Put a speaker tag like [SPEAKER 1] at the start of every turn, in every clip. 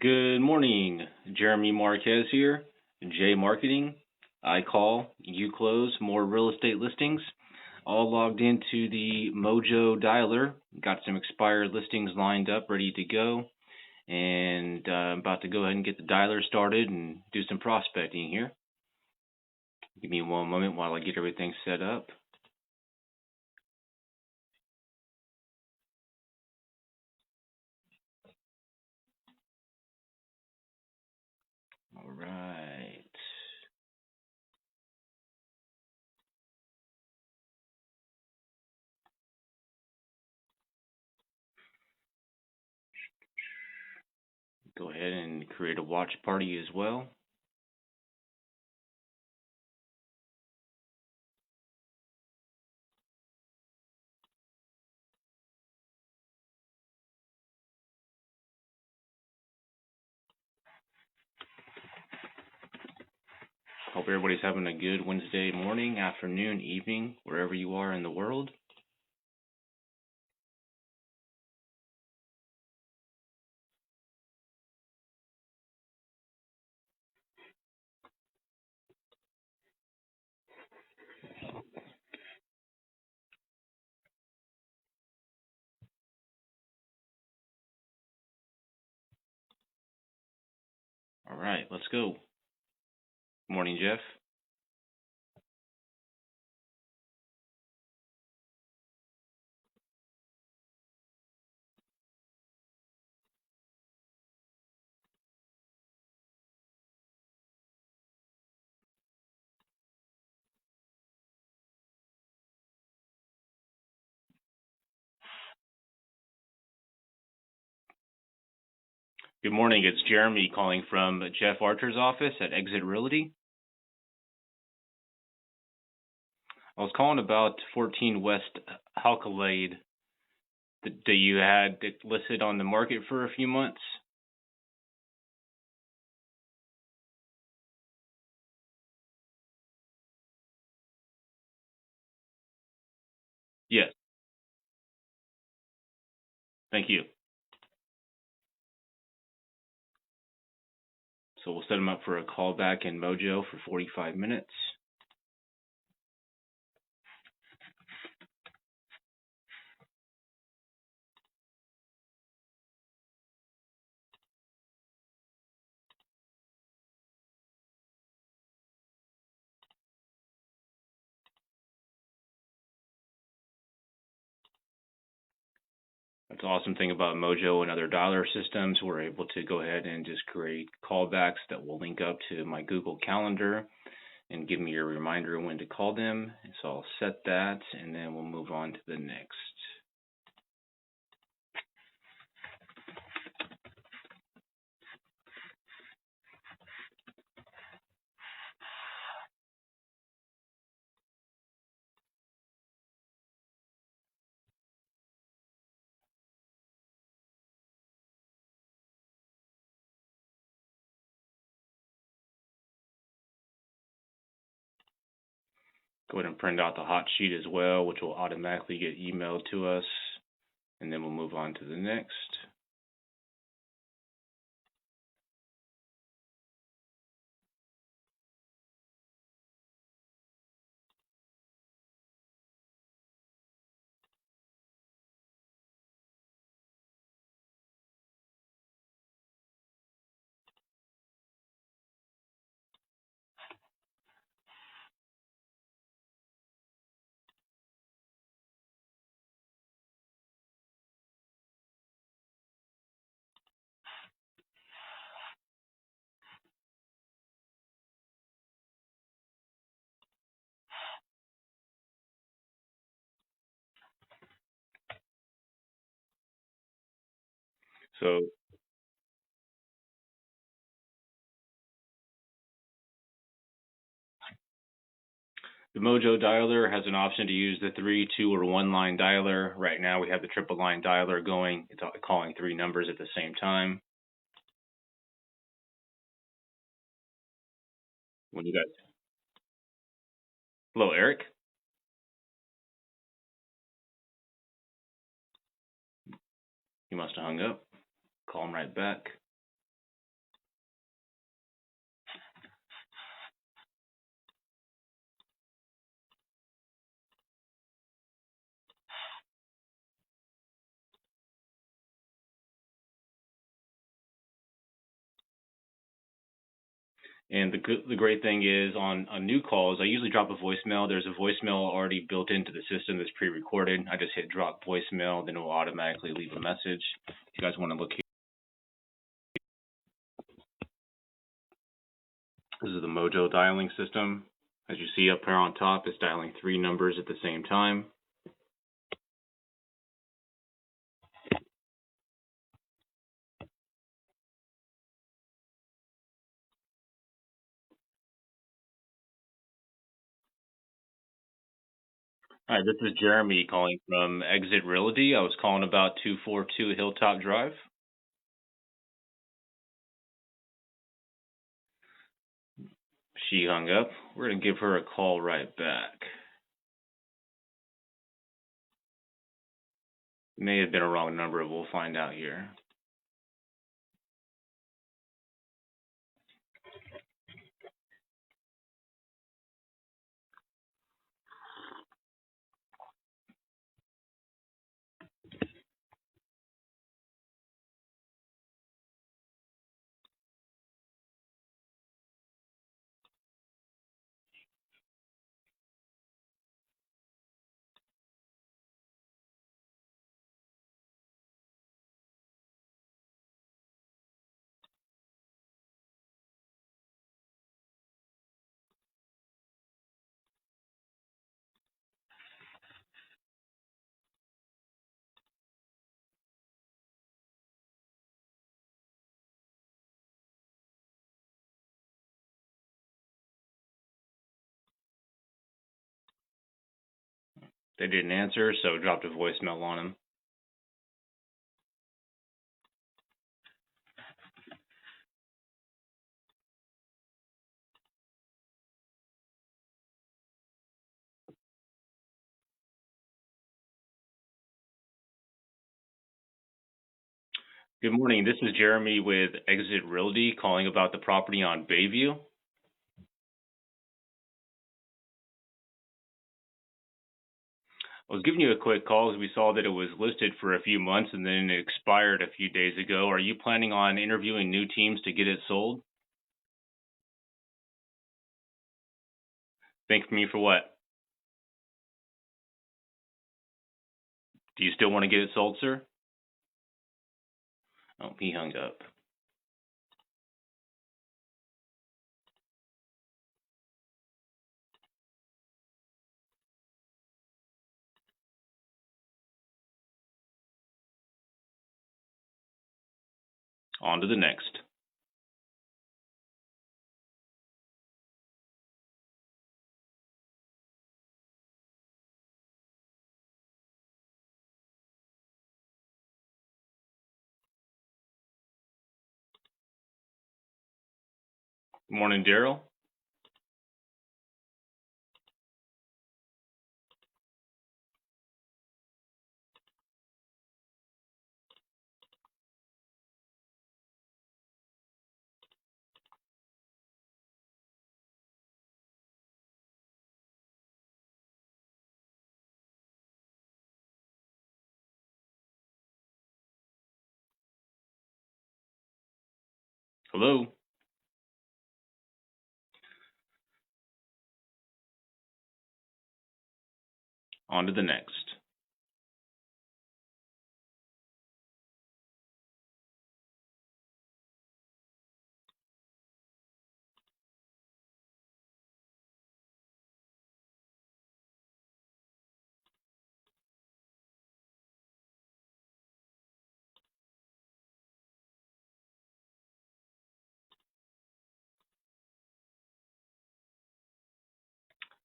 [SPEAKER 1] Good morning, Jeremy Marquez here, J Marqeting. I call, you close, more real estate listings. All logged into the Mojo dialer. Got some expired listings lined up, ready to go, and I'm about to go ahead and get the dialer started and do some prospecting here. Give me one moment while I get everything set up. All right. Go ahead and create a watch party as well. Hope everybody's having a good Wednesday morning, afternoon, evening, wherever you are in the world. All right, let's go. Morning, Jeff. Good morning. It's Jeremy calling from Jeff Archer's office at Exit Realty. I was calling about 14 West Halkalade that you had listed on the market for a few months. Yes, thank you. So we'll set them up for a call back in Mojo for 45 minutes. That's the awesome thing about Mojo and other dialer systems. We're able to go ahead and just create callbacks that will link up to my Google Calendar and give me a reminder when to call them. So I'll set that, and then we'll move on to the next. Go ahead and print out the hot sheet as well, which will automatically get emailed to us, and then we'll move on to the next. So the Mojo dialer has an option to use the 3, 2, or 1 line dialer. Right now we have the triple line dialer going. It's calling 3 numbers at the same time. When you guys, hello, Eric. He must have hung up. Call him right back. And the great thing is on new calls, I usually drop a voicemail. There's a voicemail already built into the system that's pre-recorded. I just hit drop voicemail, then it will automatically leave a message. If you guys want to look here, this is the Mojo dialing system. As you see up here on top, it's dialing 3 numbers at the same time. Hi, this is Jeremy calling from Exit Realty. I was calling about 242 Hilltop Drive. She hung up. We're going to give her a call right back. May have been a wrong number. We'll find out here. They didn't answer, so dropped a voicemail on him. Good morning. This is Jeremy with Exit Realty calling about the property on Bayview. I was giving you a quick call because we saw that it was listed for a few months and then it expired a few days ago. Are you planning on interviewing new teams to get it sold? Thank me for what? Do you still want to get it sold, sir? Oh, he hung up. On to the next. Good morning, Daryl. Hello. On to the next.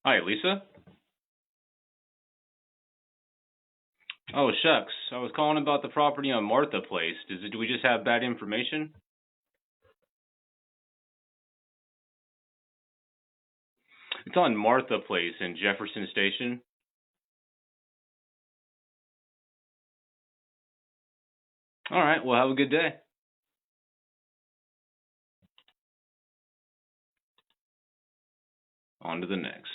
[SPEAKER 1] Hi, Lisa. Oh, shucks. I was calling about the property on Martha Place. Do we just have bad information? It's on Martha Place in Jefferson Station. All right. Well, have a good day. On to the next.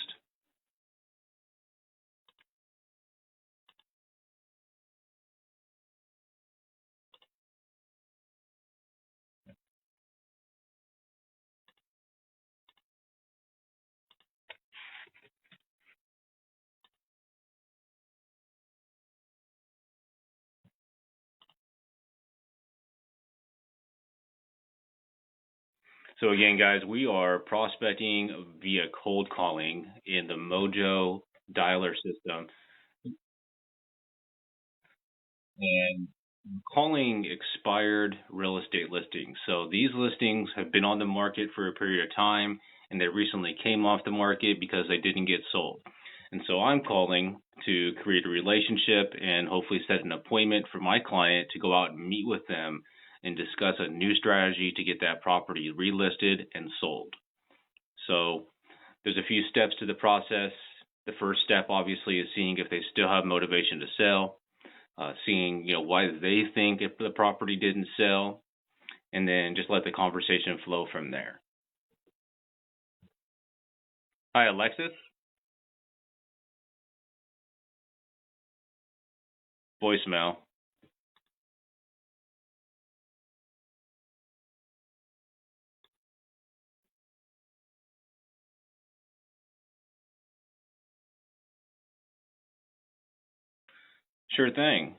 [SPEAKER 1] So again, guys, we are prospecting via cold calling in the Mojo dialer system, and calling expired real estate listings. So these listings have been on the market for a period of time, and they recently came off the market because they didn't get sold. And so I'm calling to create a relationship and hopefully set an appointment for my client to go out and meet with them and discuss a new strategy to get that property relisted and sold. So there's a few steps to the process. The first step, obviously, is seeing if they still have motivation to sell, seeing why they think if the property didn't sell, and then just let the conversation flow from there. Hi, Alexis. Voicemail. Sure thing.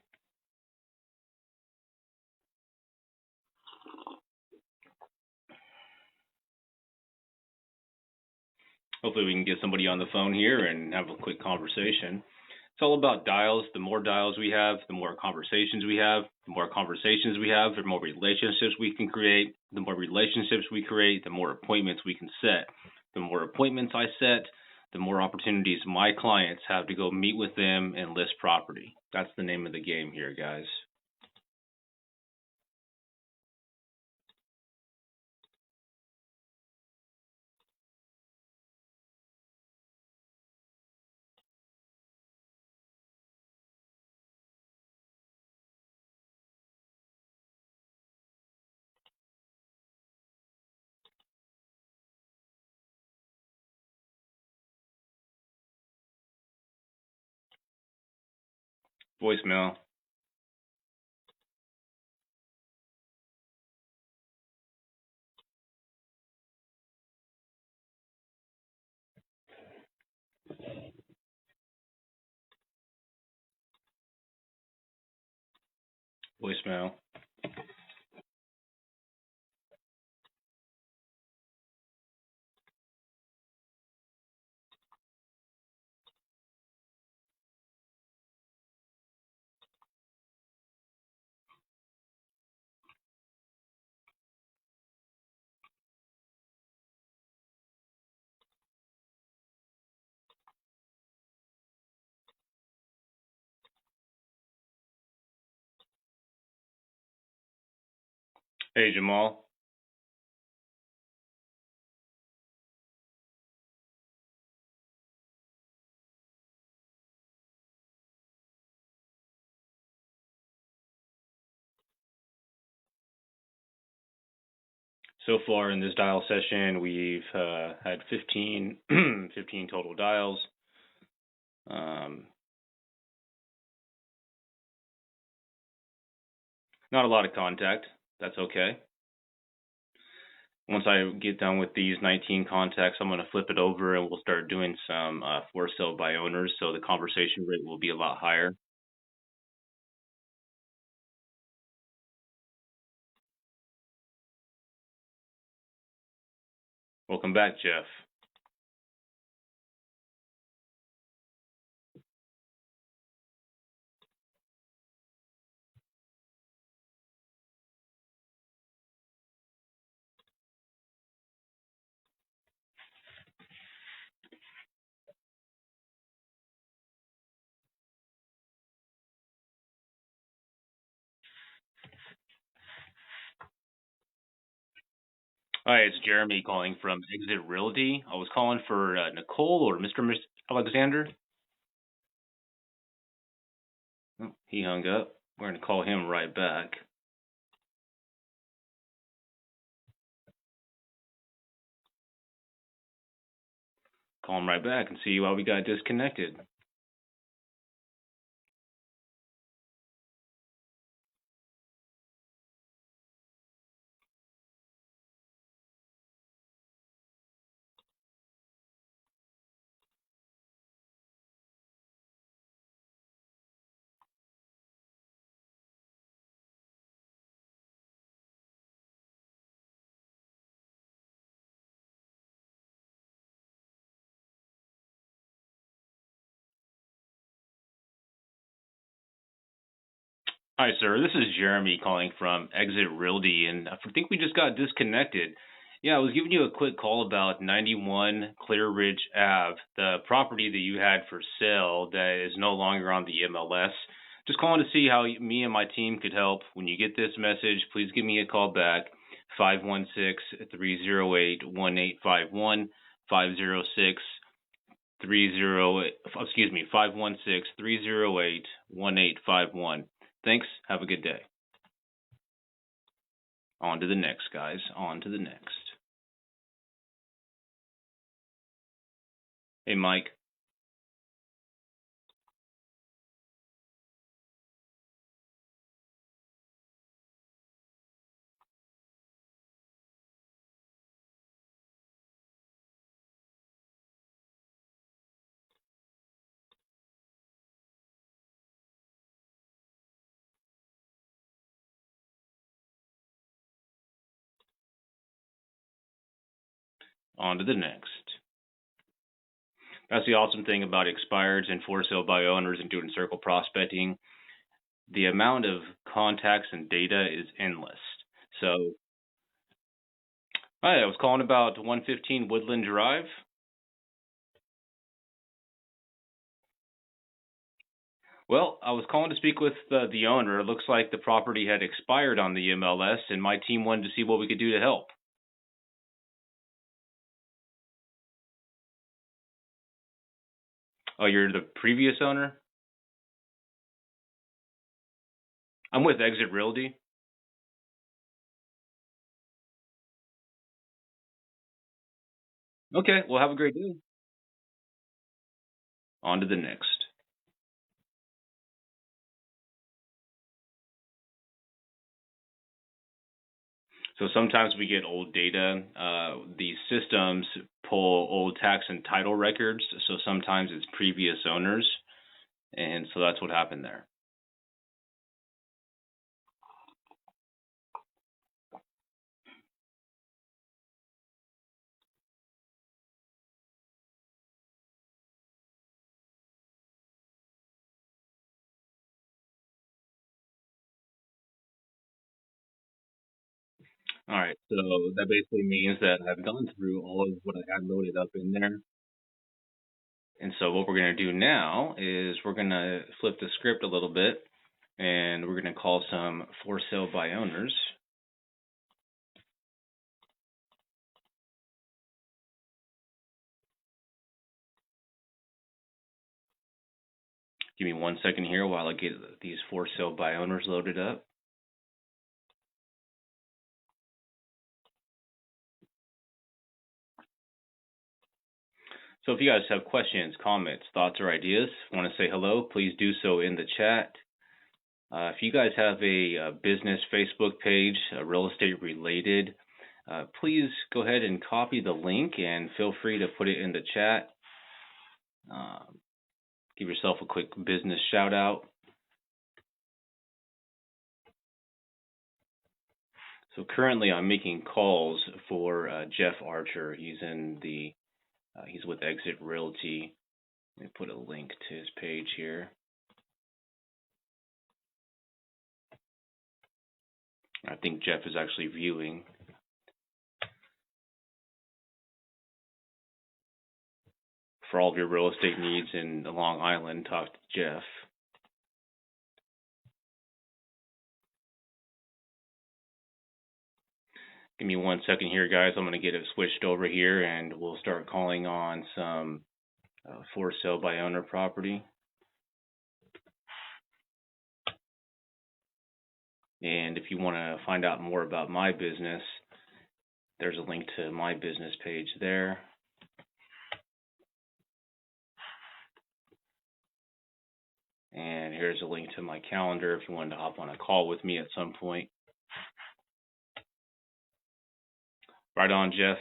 [SPEAKER 1] Hopefully, we can get somebody on the phone here and have a quick conversation. It's all about dials. The more dials we have, the more conversations we have. The more conversations we have, the more relationships we can create. The more relationships we create, the more appointments we can set. The more appointments I set, the more opportunities my clients have to go meet with them and list property. That's the name of the game here, guys. Voicemail. Voicemail. Hey, Jamal. So far in this dial session, we've had 15, 15 total dials. Not a lot of contact. That's okay. Once I get done with these 19 contacts, I'm going to flip it over and we'll start doing some for sale by owners. So the conversation rate will be a lot higher. Welcome back, Jeff. Hi, it's Jeremy calling from Exit Realty. I was calling for Nicole or Mr. Alexander. Oh, he hung up. We're going to call him right back. Call him right back and see why we got disconnected. Hi, sir. This is Jeremy calling from Exit Realty, and I think we just got disconnected. Yeah, I was giving you a quick call about 91 Clear Ridge Ave, the property that you had for sale that is no longer on the MLS. Just calling to see how me and my team could help. When you get this message, please give me a call back, 516-308-1851, 506-30, excuse me, 516-308-1851. Thanks. Have a good day. On to the next, guys. On to the next. Hey, Mike. On to the next. That's the awesome thing about expireds and for sale by owners and doing circle prospecting. The amount of contacts and data is endless. So, hi, I was calling about 115 Woodland Drive. Well, I was calling to speak with the owner. It looks like the property had expired on the MLS, and my team wanted to see what we could do to help. Oh, you're the previous owner? I'm with Exit Realty. Okay, well, have a great day. On to the next. So sometimes we get old data. These systems pull old tax and title records. So sometimes it's previous owners. And so that's what happened there. All right. So that basically means that I've gone through all of what I had loaded up in there. And so what we're going to do now is we're going to flip the script a little bit and we're going to call some for sale by owners. Give me 1 second here while I get these for sale by owners loaded up. So if you guys have questions, comments, thoughts, or ideas, want to say hello, please do so in the chat. If you guys have a business Facebook page, real estate related, please go ahead and copy the link and feel free to put it in the chat. Give yourself a quick business shout out. So currently I'm making calls for Jeff Archer. He's with Exit Realty. Let me put a link to his page here. I think Jeff is actually viewing. For all of your real estate needs in Long Island, talk to Jeff. Give me 1 second here, guys. I'm going to get it switched over here, and we'll start calling on some for sale by owner property. And if you want to find out more about my business, there's a link to my business page there. And here's a link to my calendar if you wanted to hop on a call with me at some point. Right on, Jeff.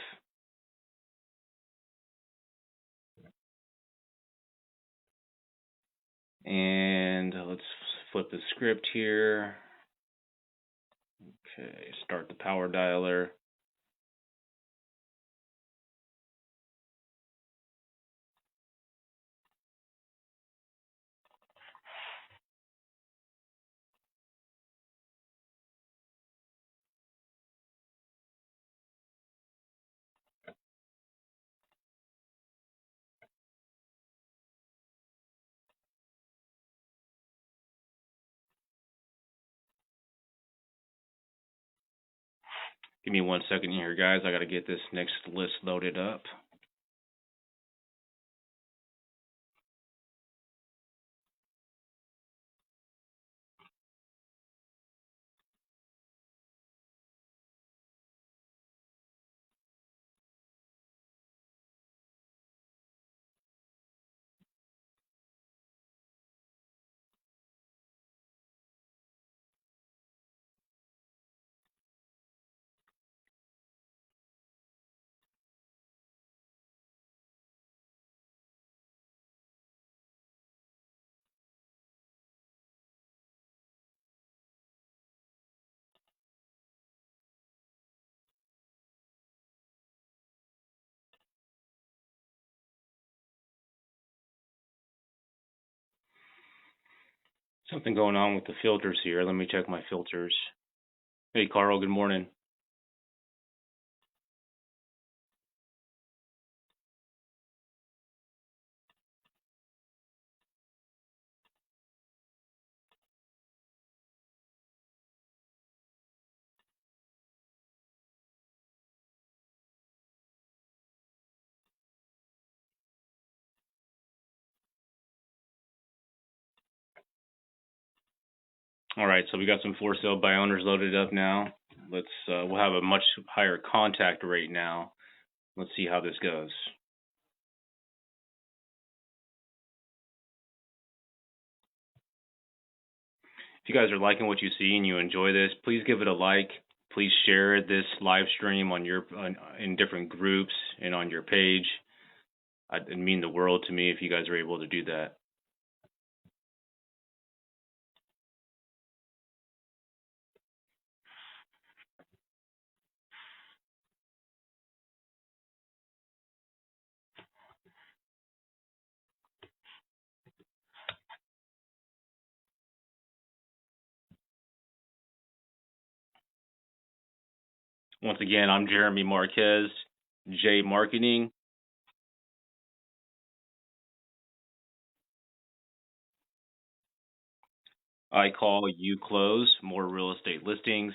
[SPEAKER 1] And let's flip the script here. Okay, start the power dialer. Give me 1 second here, guys. I got to get this next list loaded up. Something going on with the filters here. Let me check my filters. Hey, Carl, good morning. All right, so we got some for sale by owners loaded up now. We'll have a much higher contact rate now. Let's see how this goes. If you guys are liking what you see and you enjoy this, please give it a like. Please share this live stream in different groups and on your page. It'd mean the world to me if you guys are able to do that. Once again, I'm Jeremy Marquez, J Marqeting. I call, you close more real estate listings.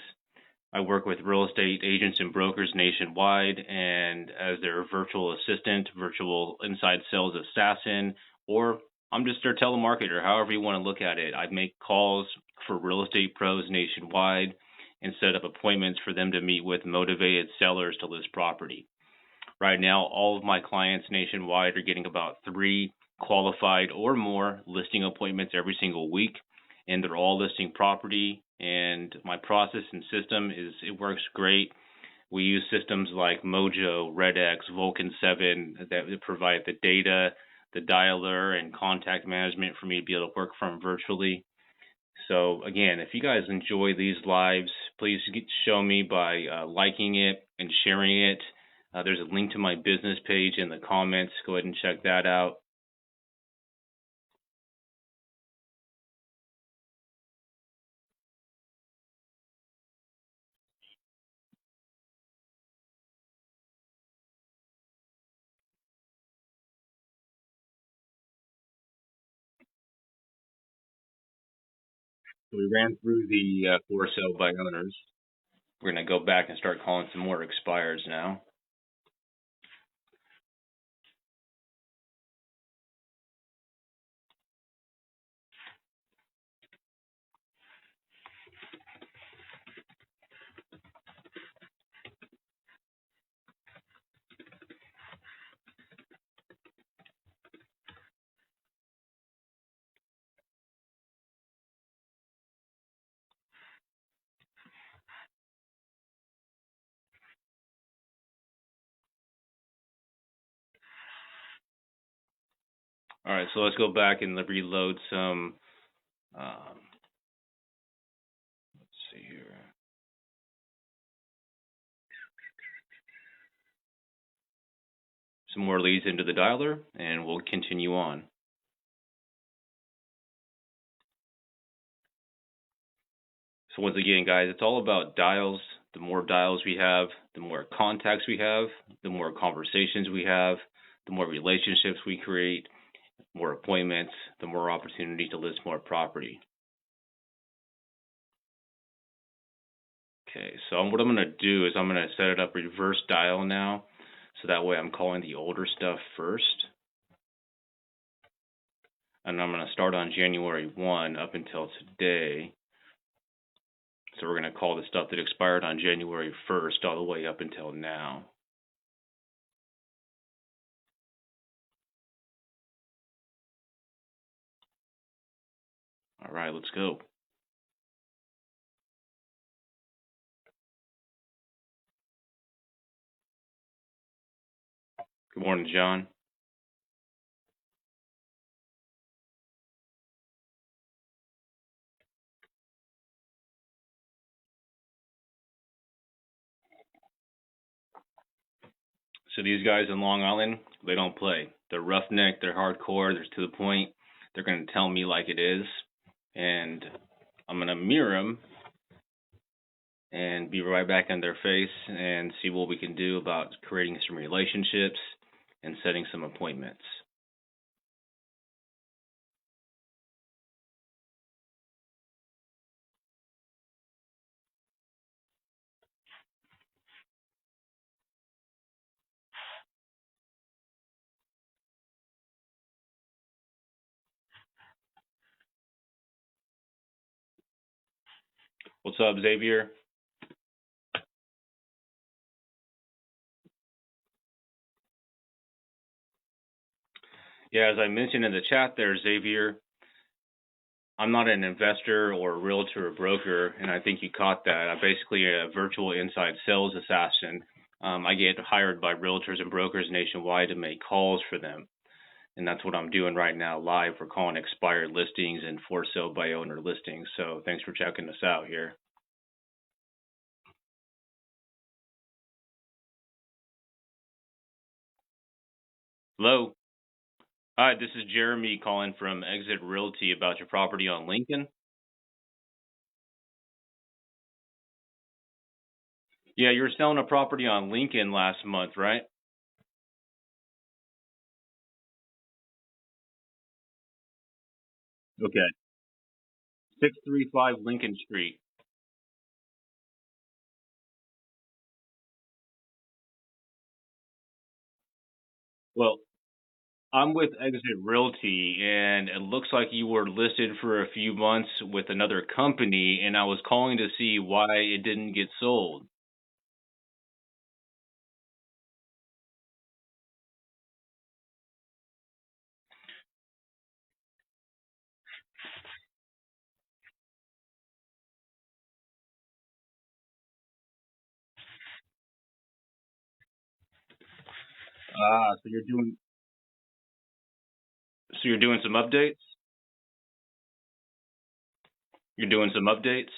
[SPEAKER 1] I work with real estate agents and brokers nationwide, and as their virtual assistant, virtual inside sales assassin, or I'm just their telemarketer, however you want to look at it. I make calls for real estate pros nationwide and set up appointments for them to meet with motivated sellers to list property. Right now, all of my clients nationwide are getting about 3 qualified or more listing appointments every single week, and they're all listing property. And my process and system it works great. We use systems like Mojo, RedX, Vulcan 7 that provide the data, the dialer, and contact management for me to be able to work from virtually. So again, if you guys enjoy these lives, please show me by liking it and sharing it. There's a link to my business page in the comments. Go ahead and check that out. So we ran through the for sale by owners. We're going to go back and start calling some more expires now. All right, so let's go back and reload some. Let's see here. Some more leads into the dialer, and we'll continue on. So once again, guys, it's all about dials. The more dials we have, the more contacts we have, the more conversations we have, the more relationships we create, more appointments, the more opportunity to list more property. Okay, so what I'm going to do is I'm going to set it up reverse dial now. So that way I'm calling the older stuff first. And I'm going to start on January 1 up until today. So we're going to call the stuff that expired on January 1st all the way up until now. All right, let's go. Good morning, John. So these guys in Long Island, they don't play. They're roughneck, they're hardcore, they're to the point. They're going to tell me like it is. And I'm going to mirror them and be right back in their face and see what we can do about creating some relationships and setting some appointments. What's up, Xavier? Yeah, as I mentioned in the chat there, Xavier, I'm not an investor or a realtor or broker, and I think you caught that. I'm basically a virtual inside sales assassin. I get hired by realtors and brokers nationwide to make calls for them. And that's what I'm doing right now live. We're calling expired listings and for sale by owner listings. So thanks for checking us out here. Hello. Hi, this is Jeremy calling from Exit Realty about your property on Lincoln. Yeah, you were selling a property on Lincoln last month, right? Okay. 635 Lincoln Street. Well, I'm with Exit Realty, and it looks like you were listed for a few months with another company, and I was calling to see why it didn't get sold. Ah, so you're doing some updates? You're doing some updates?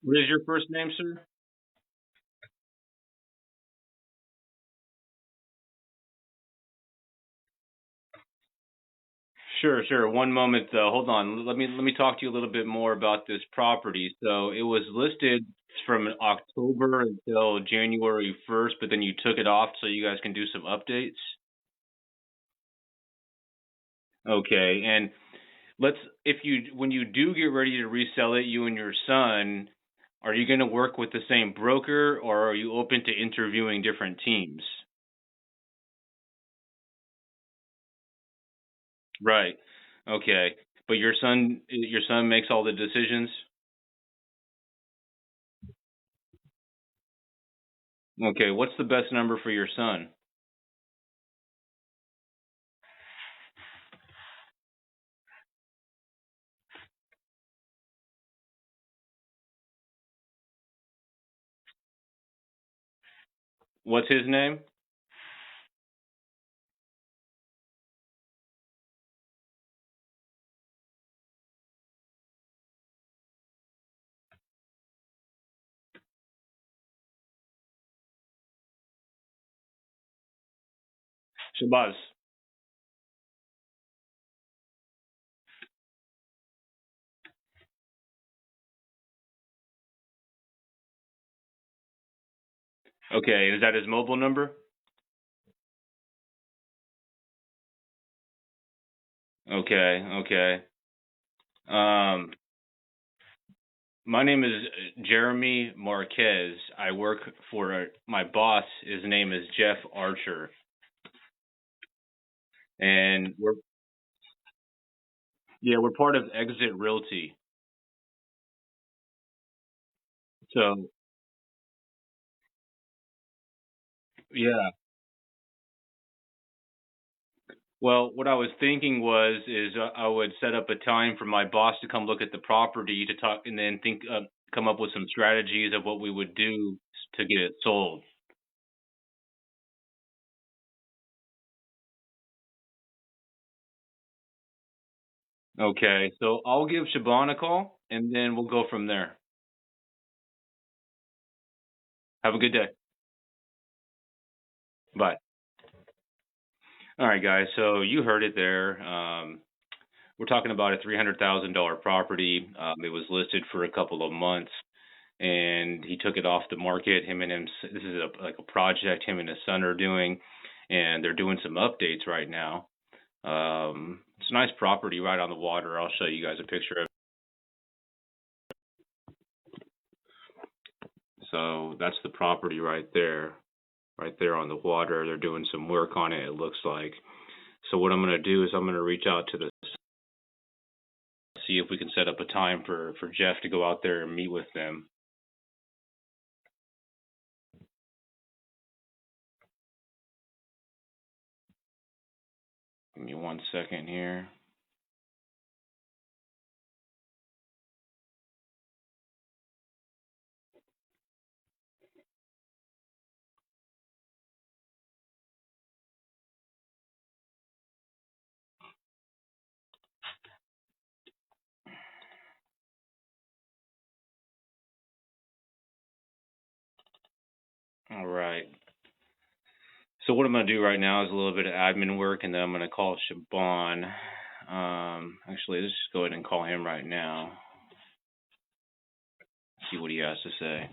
[SPEAKER 1] What is your first name, sir? Sure, sure. One moment, hold on. Let me talk to you a little bit more about this property. So it was listed from October until January 1st, but then you took it off so you guys can do some updates. Okay, and let's if you when you do get ready to resell it, you and your son, are you going to work with the same broker or are you open to interviewing different teams? Right. Okay. But your son makes all the decisions? Okay, what's the best number for your son? What's his name? Shabazz. Okay, is that his mobile number? Okay, okay. Um, my name is Jeremy Marquez. I work for my boss. His name is Jeff Archer, and we're part of Exit Realty. So yeah. Well, what I was thinking was is I would set up a time for my boss to come look at the property to talk, and then come up with some strategies of what we would do to get it sold. Okay, so I'll give Shaban a call, and then we'll go from there. Have a good day. Bye. All right, guys. So you heard it there. We're talking about a $300,000 property. It was listed for a couple of months, and he took it off the market. Him and him. This is like a project him and his son are doing, and they're doing some updates right now. It's a nice property right on the water. I'll show you guys a picture of it. So that's the property right there on the water. They're doing some work on it. It looks like. So what I'm going to do is I'm going to reach out to the see if we can set up a time for Jeff to go out there and meet with them. Give me 1 second here. All right. So what I'm going to do right now is a little bit of admin work, and then I'm going to call Shaban. Actually, let's just go ahead and call him right now. See what he has to say.